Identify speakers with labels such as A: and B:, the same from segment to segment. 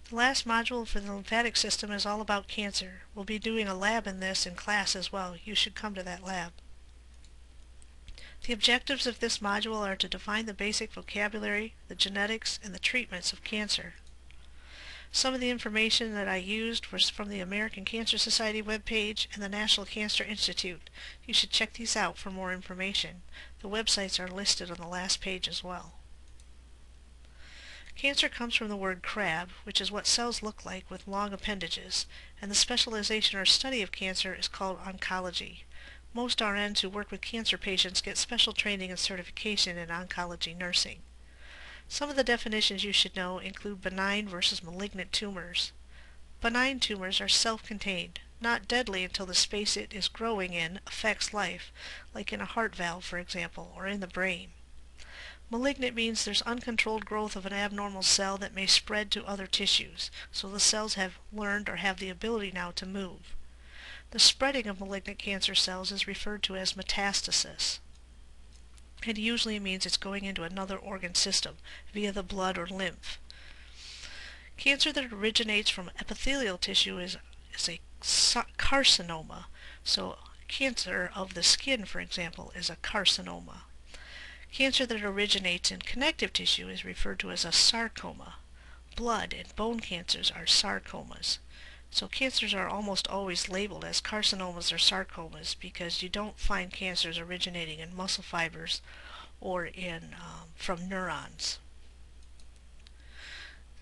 A: The last module for the lymphatic system is all about cancer. We'll be doing a lab in this in class as well. You should come to that lab. The objectives of this module are to define the basic vocabulary, the genetics, and the treatments of cancer. Some of the information that I used was from the American Cancer Society webpage and the National Cancer Institute. You should check these out for more information. The websites are listed on the last page as well. Cancer comes from the word crab, which is what cells look like with long appendages, and the specialization or study of cancer is called oncology. Most RNs who work with cancer patients get special training and certification in oncology nursing. Some of the definitions you should know include benign versus malignant tumors. Benign tumors are self-contained, not deadly until the space it is growing in affects life, like in a heart valve, for example, or in the brain. Malignant means there's uncontrolled growth of an abnormal cell that may spread to other tissues, so the cells have learned or have the ability now to move. The spreading of malignant cancer cells is referred to as metastasis. It usually means it's going into another organ system via the blood or lymph. Cancer that originates from epithelial tissue is a carcinoma. So cancer of the skin, for example, is a carcinoma. Cancer that originates in connective tissue is referred to as a sarcoma. Blood and bone cancers are sarcomas. So cancers are almost always labeled as carcinomas or sarcomas because you don't find cancers originating in muscle fibers or from neurons.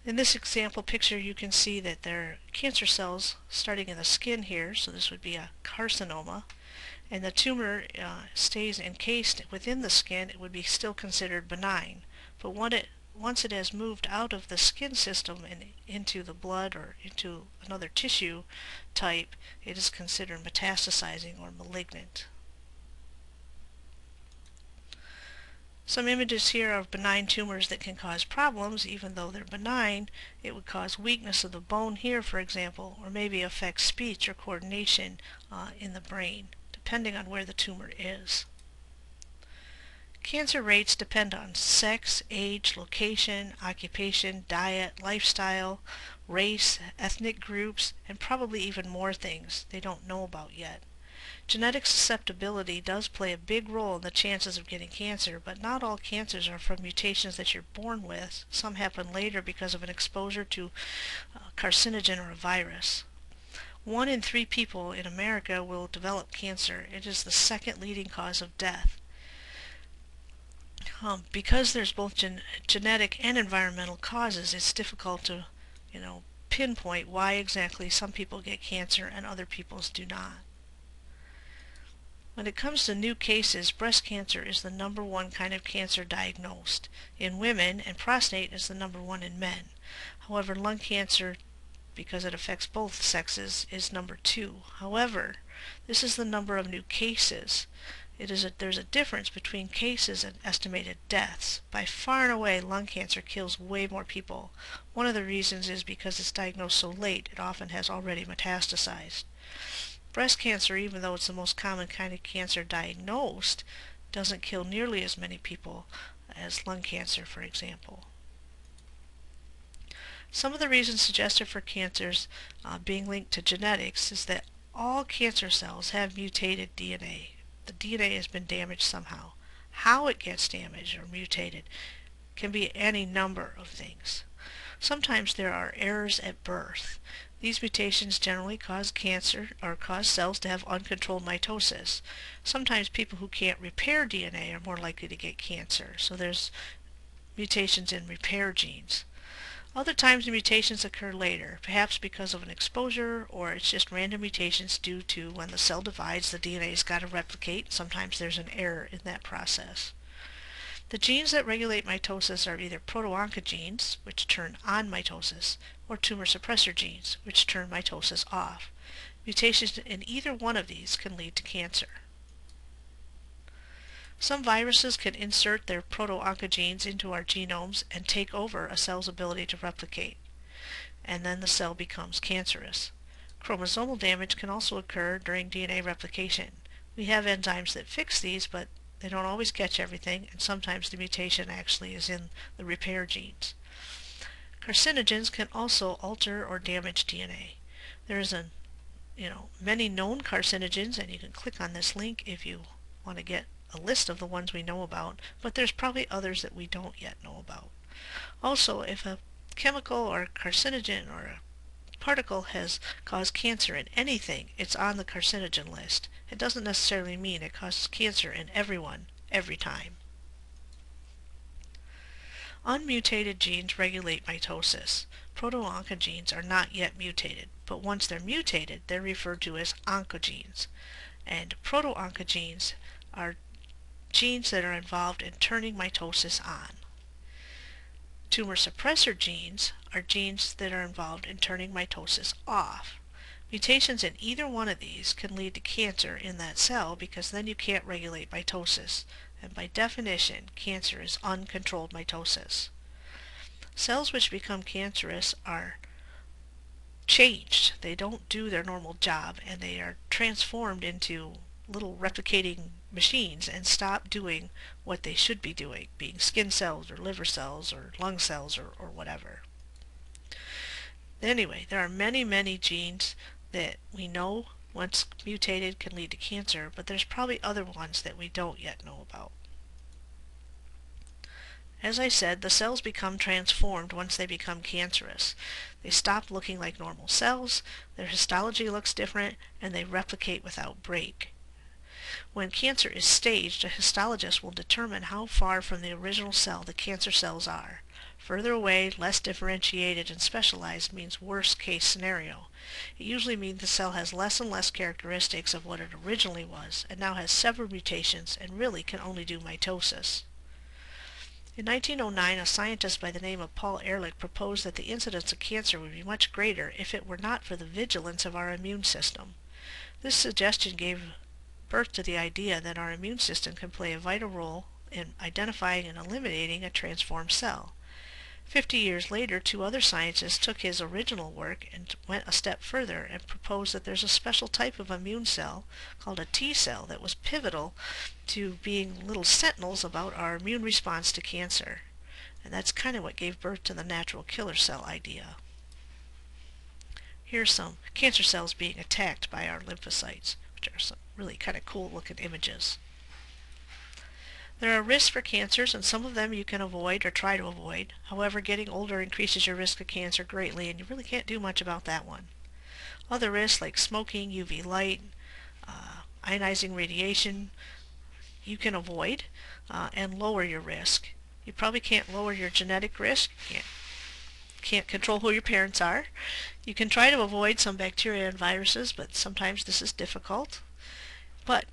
A: In this example picture you can see that there are cancer cells starting in the skin here, so this would be a carcinoma, and the tumor stays encased within the skin. It would be still considered benign, but once it has moved out of the skin system and into the blood or into another tissue type, it is considered metastasizing or malignant. Some images here of benign tumors that can cause problems. Even though they're benign, it would cause weakness of the bone here, for example, or maybe affect speech or coordination in the brain, depending on where the tumor is. Cancer rates depend on sex, age, location, occupation, diet, lifestyle, race, ethnic groups, and probably even more things they don't know about yet. Genetic susceptibility does play a big role in the chances of getting cancer, but not all cancers are from mutations that you're born with. Some happen later because of an exposure to a carcinogen or a virus. 1 in 3 people in America will develop cancer. It is the second leading cause of death. Because there's both genetic and environmental causes, it's difficult to, pinpoint why exactly some people get cancer and other people's do not. When it comes to new cases, breast cancer is the #1 kind of cancer diagnosed in women, and prostate is the #1 in men. However, lung cancer, because it affects both sexes, is #2. However, this is the number of new cases. There's a difference between cases and estimated deaths. By far and away, lung cancer kills way more people. One of the reasons is because it's diagnosed so late, it often has already metastasized. Breast cancer, even though it's the most common kind of cancer diagnosed, doesn't kill nearly as many people as lung cancer, for example. Some of the reasons suggested for cancers being linked to genetics is that all cancer cells have mutated DNA. The DNA has been damaged somehow. How it gets damaged or mutated can be any number of things. Sometimes there are errors at birth. These mutations generally cause cancer or cause cells to have uncontrolled mitosis. Sometimes people who can't repair DNA are more likely to get cancer, so there's mutations in repair genes. Other times the mutations occur later, perhaps because of an exposure, or it's just random mutations due to when the cell divides, the DNA's got to replicate. Sometimes there's an error in that process. The genes that regulate mitosis are either proto-oncogenes, which turn on mitosis, or tumor suppressor genes, which turn mitosis off. Mutations in either one of these can lead to cancer. Some viruses can insert their proto-oncogenes into our genomes and take over a cell's ability to replicate, and then the cell becomes cancerous. Chromosomal damage can also occur during DNA replication. We have enzymes that fix these, but they don't always catch everything, and sometimes the mutation actually is in the repair genes. Carcinogens can also alter or damage DNA. There's many known carcinogens, and you can click on this link if you want to get a list of the ones we know about, but there's probably others that we don't yet know about. Also, if a chemical or carcinogen or a particle has caused cancer in anything, it's on the carcinogen list. It doesn't necessarily mean it causes cancer in everyone, every time. Unmutated genes regulate mitosis. Proto-oncogenes are not yet mutated, but once they're mutated, they're referred to as oncogenes. And proto-oncogenes are genes that are involved in turning mitosis on. Tumor suppressor genes are genes that are involved in turning mitosis off. Mutations in either one of these can lead to cancer in that cell because then you can't regulate mitosis. And by definition, cancer is uncontrolled mitosis. Cells which become cancerous are changed. They don't do their normal job, and they are transformed into little replicating machines and stop doing what they should be doing, being skin cells or liver cells or lung cells or whatever. Anyway, there are many genes that we know once mutated can lead to cancer, but there's probably other ones that we don't yet know about. As I said, the cells become transformed once they become cancerous. They stop looking like normal cells, their histology looks different, and they replicate without break. When cancer is staged, a histologist will determine how far from the original cell the cancer cells are. Further away, less differentiated and specialized means worst case scenario. It usually means the cell has less and less characteristics of what it originally was, and now has several mutations and really can only do mitosis. In 1909, a scientist by the name of Paul Ehrlich proposed that the incidence of cancer would be much greater if it were not for the vigilance of our immune system. This suggestion gave birth to the idea that our immune system can play a vital role in identifying and eliminating a transformed cell. 50 years later, two other scientists took his original work and went a step further and proposed that there's a special type of immune cell called a T cell that was pivotal to being little sentinels about our immune response to cancer. And that's kind of what gave birth to the natural killer cell idea. Here's some cancer cells being attacked by our lymphocytes, which are some really kind of cool looking images. There are risks for cancers, and some of them you can avoid or try to avoid. However, getting older increases your risk of cancer greatly, and you really can't do much about that one. Other risks like smoking, UV light, ionizing radiation, you can avoid and lower your risk. You probably can't lower your genetic risk. You can't control who your parents are. You can try to avoid some bacteria and viruses, but sometimes this is difficult. But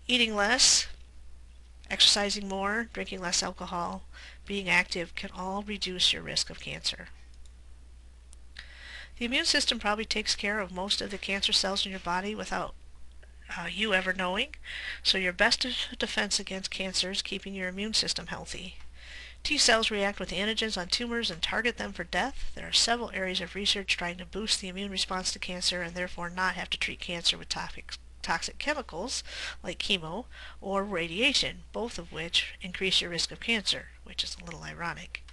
A: eating less, exercising more, drinking less alcohol, being active can all reduce your risk of cancer. The immune system probably takes care of most of the cancer cells in your body without you ever knowing, so your best defense against cancer is keeping your immune system healthy. T cells react with antigens on tumors and target them for death. There are several areas of research trying to boost the immune response to cancer and therefore not have to treat cancer with toxic chemicals like chemo or radiation, both of which increase your risk of cancer, which is a little ironic.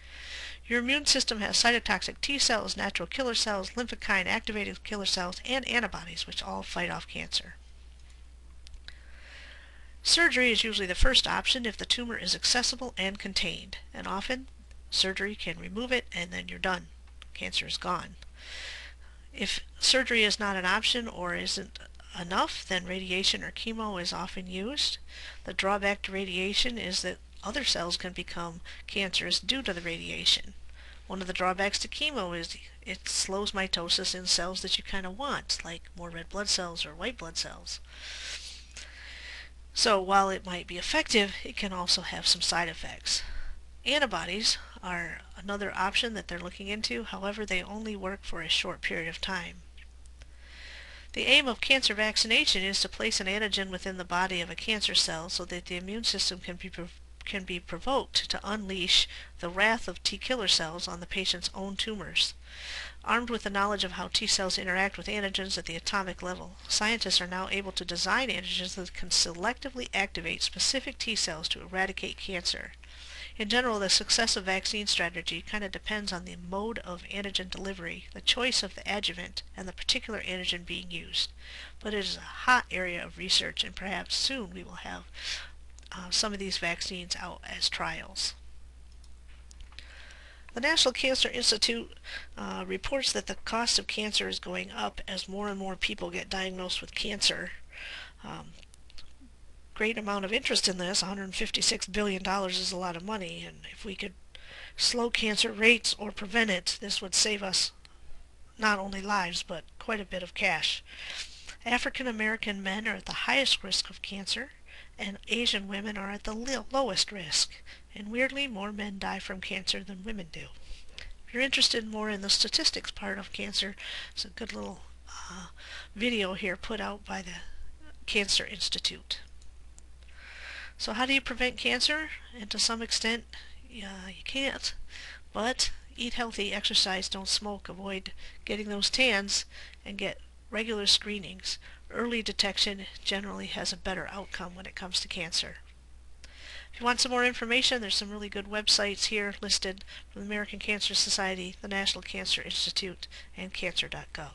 A: Your immune system has cytotoxic T cells, natural killer cells, lymphocyte-activated killer cells, and antibodies, which all fight off cancer. Surgery is usually the first option if the tumor is accessible and contained, and often surgery can remove it and then you're done. Cancer is gone. If surgery is not an option or isn't enough, then radiation or chemo is often used. The drawback to radiation is that other cells can become cancerous due to the radiation. One of the drawbacks to chemo is it slows mitosis in cells that you kind of want, like more red blood cells or white blood cells. So while it might be effective, it can also have some side effects. Antibodies are another option that they're looking into, however they only work for a short period of time. The aim of cancer vaccination is to place an antigen within the body of a cancer cell so that the immune system can be provoked to unleash the wrath of T killer cells on the patient's own tumors. Armed with the knowledge of how T cells interact with antigens at the atomic level, scientists are now able to design antigens that can selectively activate specific T cells to eradicate cancer. In general, the success of vaccine strategy kind of depends on the mode of antigen delivery, the choice of the adjuvant, and the particular antigen being used. But it is a hot area of research, and perhaps soon we will have some of these vaccines out as trials. The National Cancer Institute reports that the cost of cancer is going up as more and more people get diagnosed with cancer. Great amount of interest in this. $156 billion is a lot of money, and if we could slow cancer rates or prevent it, this would save us not only lives but quite a bit of cash. African American men are at the highest risk of cancer, and Asian women are at the lowest risk. And weirdly, more men die from cancer than women do. If you're interested more in the statistics part of cancer, it's a good little video here put out by the Cancer Institute. So how do you prevent cancer? And to some extent, you can't. But eat healthy, exercise, don't smoke, avoid getting those tans, and get regular screenings. Early detection generally has a better outcome when it comes to cancer. If you want some more information, there's some really good websites here listed from the American Cancer Society, the National Cancer Institute, and cancer.gov.